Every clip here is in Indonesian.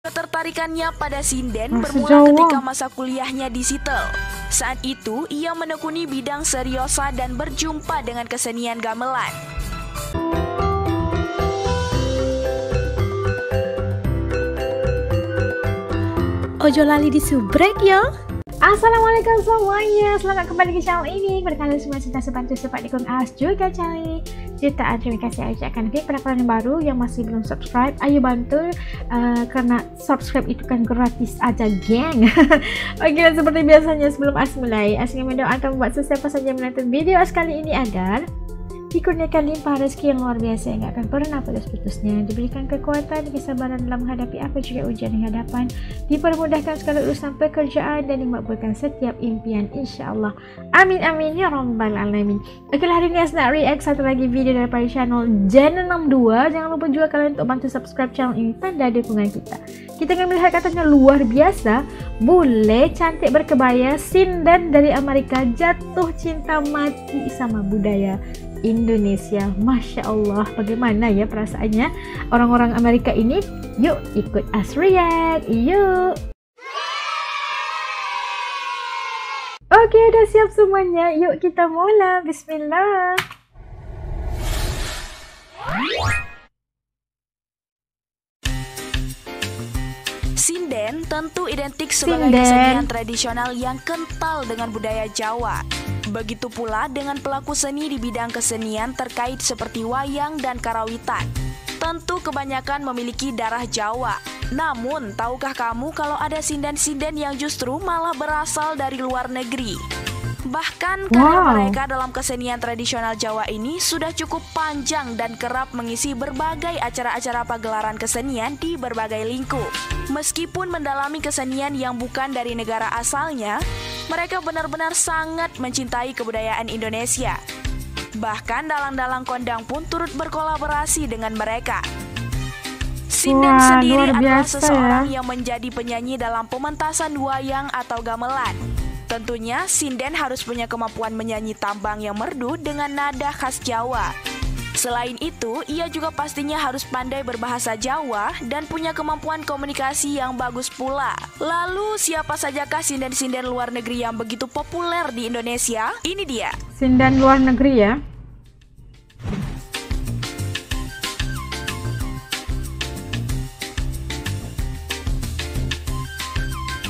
Ketertarikannya pada sinden bermula ketika masa kuliahnya di Seattle. Saat itu, ia menekuni bidang seriosa dan berjumpa dengan kesenian gamelan. Ojo lali disubrek yo. Assalamualaikum semuanya, selamat kembali ke channel ini. Kepada kalian semua cinta sebantu support dukung As juga cari. Jutaan terima kasih ucapkan pada kalian yang baru yang masih belum subscribe. Ayo bantu karena subscribe itu kan gratis aja, geng. Oke, dan seperti biasanya sebelum As mulai, As ingin mendoakan buat sesiapa saja menonton video As kali ini agar dikurniakan limpah rezeki yang luar biasa yang gak akan pernah putus-putusnya, diberikan kekuatan, kesabaran dalam menghadapi apa juga ujian di hadapan, dipermudahkan segala urusan pekerjaan dan dimakbulkan setiap impian insyaallah. Amin amin ya rabbal alamin. Oke, hari ini As nak react satu lagi video daripada channel Jen62. Jangan lupa juga kalian untuk bantu subscribe channel ini, tanda dukungan kita. Kita akan melihat katanya luar biasa, bule cantik berkebaya, sinden dari Amerika jatuh cinta mati sama budaya Indonesia. Masya Allah, bagaimana ya perasaannya orang-orang Amerika ini? Yuk ikut As react, yuk. Oke, udah siap semuanya, yuk kita mulai. Bismillah. Sinden tentu identik sebagai kesenian tradisional yang kental dengan budaya Jawa. Begitu pula dengan pelaku seni di bidang kesenian terkait seperti wayang dan karawitan. Tentu kebanyakan memiliki darah Jawa. Namun, tahukah kamu kalau ada sinden-sinden yang justru malah berasal dari luar negeri? Bahkan karya mereka dalam kesenian tradisional Jawa ini sudah cukup panjang dan kerap mengisi berbagai acara-acara pagelaran kesenian di berbagai lingkup. Meskipun mendalami kesenian yang bukan dari negara asalnya, mereka benar-benar sangat mencintai kebudayaan Indonesia. Bahkan dalang-dalang kondang pun turut berkolaborasi dengan mereka. Sinden sendiri adalah seseorang yang menjadi penyanyi dalam pementasan wayang atau gamelan. Tentunya, sinden harus punya kemampuan menyanyi tambang yang merdu dengan nada khas Jawa. Selain itu, ia juga pastinya harus pandai berbahasa Jawa dan punya kemampuan komunikasi yang bagus pula. Lalu, siapa sajakah sinden-sinden luar negeri yang begitu populer di Indonesia? Ini dia. Sinden luar negeri ya.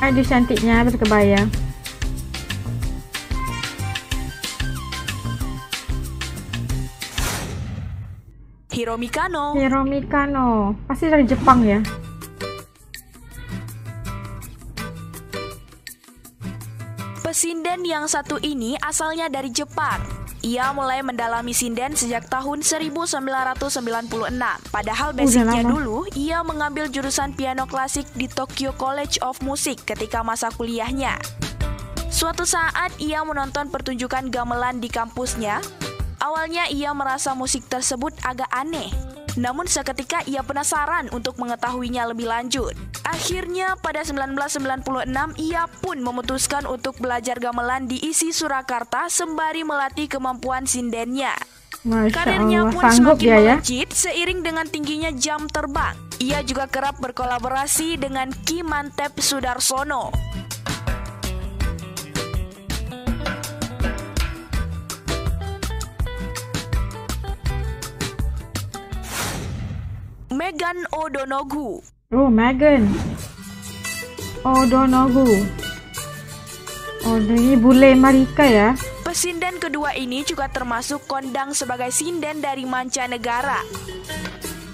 Aduh, cantiknya berkebaya. Hiromi Kano. Hiromi Kano, pasti dari Jepang ya. Pesinden yang satu ini asalnya dari Jepang. Ia mulai mendalami sinden sejak tahun 1996. Padahal basicnya dulu, ia mengambil jurusan piano klasik di Tokyo College of Music ketika masa kuliahnya. Suatu saat ia menonton pertunjukan gamelan di kampusnya. Awalnya ia merasa musik tersebut agak aneh, namun seketika ia penasaran untuk mengetahuinya lebih lanjut. Akhirnya pada 1996 ia pun memutuskan untuk belajar gamelan di ISI Surakarta sembari melatih kemampuan sindennya. Karirnya pun semakin melejit seiring dengan tingginya jam terbang. Ia juga kerap berkolaborasi dengan Ki Mantep Sudarsono. Megan Odonogu. Oh, Megan Odonogu. Oh, ini bule Amerika ya. Pesinden kedua ini juga termasuk kondang sebagai sinden dari mancanegara.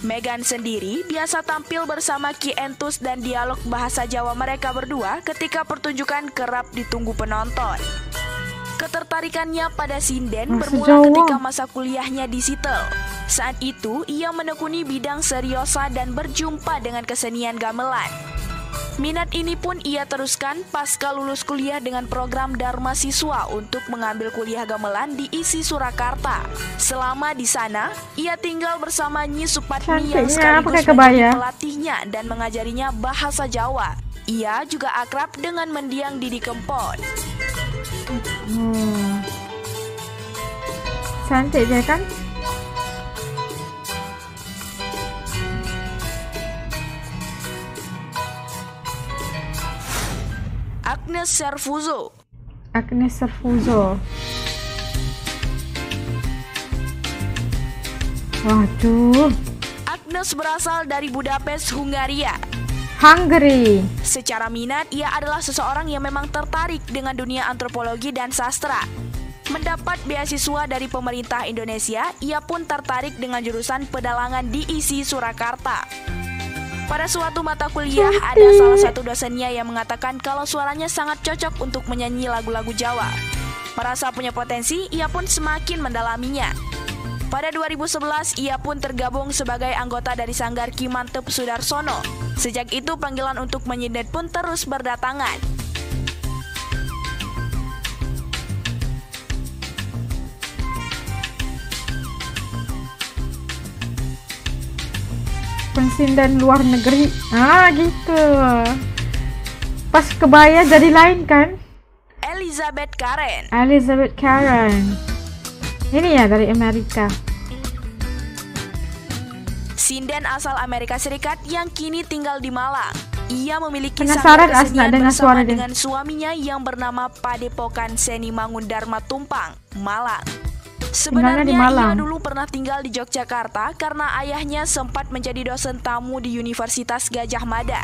Megan sendiri biasa tampil bersama Ki Entus dan dialog bahasa Jawa mereka berdua ketika pertunjukan kerap ditunggu penonton. Ketertarikannya pada sinden bermula ketika masa kuliahnya di Seattle. Saat itu, ia menekuni bidang seriosa dan berjumpa dengan kesenian gamelan. Minat ini pun ia teruskan pasca lulus kuliah dengan program Dharma Siswa untuk mengambil kuliah gamelan di ISI Surakarta. Selama di sana, ia tinggal bersama Nyi Supatmi yang sekaligus menjadi pelatihnya dan mengajarinya bahasa Jawa. Ia juga akrab dengan mendiang Didi Kempot. Cantik dia kan? Agnes Serfuzo. Agnes Serfuzo. Waduh. Agnes berasal dari Budapest, Hungaria. Hungary. Secara minat, ia adalah seseorang yang memang tertarik dengan dunia antropologi dan sastra. Mendapat beasiswa dari pemerintah Indonesia, ia pun tertarik dengan jurusan pedalangan di ISI Surakarta. Pada suatu mata kuliah, ada salah satu dosennya yang mengatakan kalau suaranya sangat cocok untuk menyanyi lagu-lagu Jawa. Merasa punya potensi, ia pun semakin mendalaminya. Pada 2011, ia pun tergabung sebagai anggota dari Sanggar Ki Mantep Sudarsono. Sejak itu, panggilan untuk menyindet pun terus berdatangan. Pensinden luar negeri. Gitu. Pas kebaya jadi lain kan? Elizabeth Karen. Elizabeth Karen. Ini ya dari Amerika. Sinden asal Amerika Serikat yang kini tinggal di Malang. Ia memiliki Penasaran sanggar kesenian dengan bersama suara dengan suaminya yang bernama Padepokan Seni Mangundarma Tumpang, Malang. Sebenarnya ia dulu pernah tinggal di Yogyakarta karena ayahnya sempat menjadi dosen tamu di Universitas Gadjah Mada.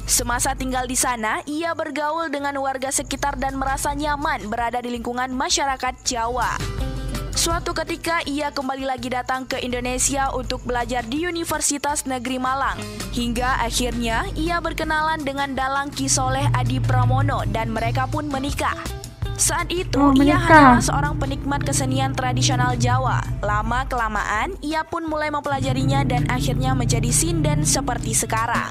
Semasa tinggal di sana, ia bergaul dengan warga sekitar dan merasa nyaman berada di lingkungan masyarakat Jawa. Suatu ketika ia kembali lagi datang ke Indonesia untuk belajar di Universitas Negeri Malang. Hingga akhirnya ia berkenalan dengan Dalang Ki Soleh Adi Pramono dan mereka pun menikah. Saat itu ia hanyalah seorang penikmat kesenian tradisional Jawa. Lama-kelamaan ia pun mulai mempelajarinya dan akhirnya menjadi sinden seperti sekarang.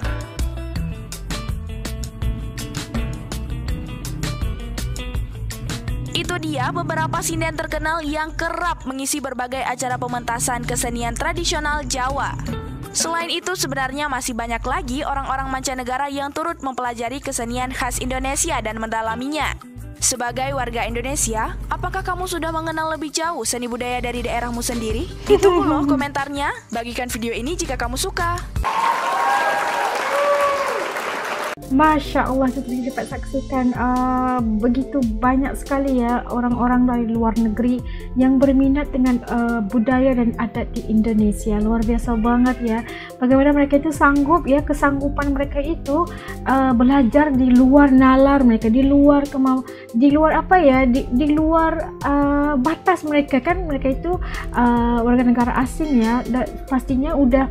Itu dia beberapa sinden terkenal yang kerap mengisi berbagai acara pementasan kesenian tradisional Jawa. Selain itu sebenarnya masih banyak lagi orang-orang mancanegara yang turut mempelajari kesenian khas Indonesia dan mendalaminya. Sebagai warga Indonesia, apakah kamu sudah mengenal lebih jauh seni budaya dari daerahmu sendiri? Ditunggu loh komentarnya. Bagikan video ini jika kamu suka. Masya Allah, seperti dapat saksikan begitu banyak sekali ya orang-orang dari luar negeri yang berminat dengan budaya dan adat di Indonesia. Luar biasa banget ya, bagaimana mereka itu sanggup ya, kesanggupan mereka itu belajar di luar nalar mereka, di luar batas mereka kan. Mereka itu warga negara asing ya, pastinya udah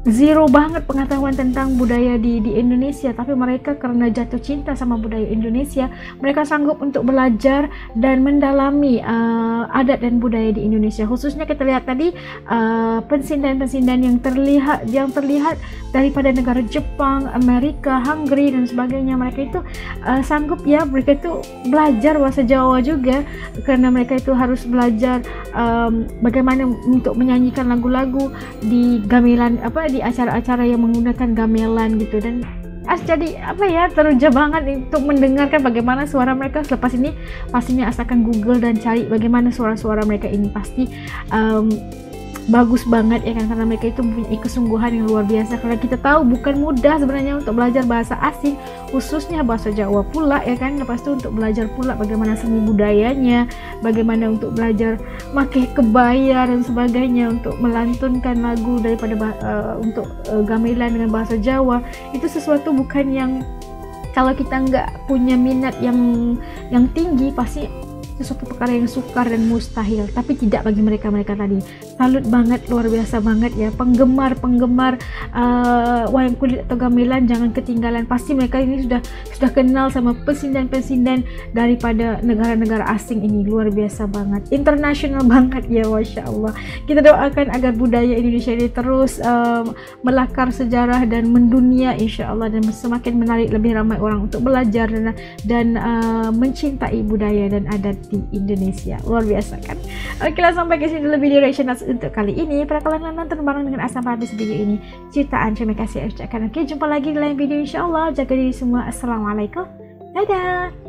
zero banget pengetahuan tentang budaya di Indonesia, tapi mereka karena jatuh cinta sama budaya Indonesia, mereka sanggup untuk belajar dan mendalami adat dan budaya di Indonesia. Khususnya kita lihat tadi pensinden-pensinden yang terlihat daripada negara Jepang, Amerika, Hungary dan sebagainya. Mereka itu sanggup ya, mereka itu belajar bahasa Jawa juga karena mereka itu harus belajar bagaimana untuk menyanyikan lagu-lagu di gamelan, di acara-acara yang menggunakan gamelan gitu. Dan jadi teruja banget untuk mendengarkan bagaimana suara mereka. Selepas ini pastinya asalkan Google dan cari bagaimana suara-suara mereka ini, pasti bagus banget ya kan, karena mereka itu mempunyai kesungguhan yang luar biasa. Karena kita tahu bukan mudah sebenarnya untuk belajar bahasa asing, khususnya bahasa Jawa pula ya kan. Lepas itu untuk belajar pula bagaimana seni budayanya, bagaimana untuk belajar pakai kebaya dan sebagainya, untuk melantunkan lagu daripada untuk gamelan dengan bahasa Jawa. Itu sesuatu bukan yang, kalau kita nggak punya minat yang tinggi, pasti sesuatu perkara yang sukar dan mustahil. Tapi tidak bagi mereka tadi. Salut banget, luar biasa banget ya. Penggemar wayang kulit atau gamelan jangan ketinggalan. Pasti mereka ini sudah kenal sama pensinden-pensinden daripada negara-negara asing ini. Luar biasa banget, internasional banget ya, Masya Allah. Kita doakan agar budaya Indonesia ini terus melakar sejarah dan mendunia insya Allah, dan semakin menarik lebih ramai orang untuk belajar dan mencintai budaya dan adat di Indonesia. Luar biasa kan. Oke lah, sampai ke sini dulu video reaction untuk kali ini. Pada kalian nonton bareng dengan Asam habis video ini, ceritaan terima kasih ucapkan. Oke, jumpa lagi di lain video insya Allah. Jaga diri semua. Assalamualaikum, dadah.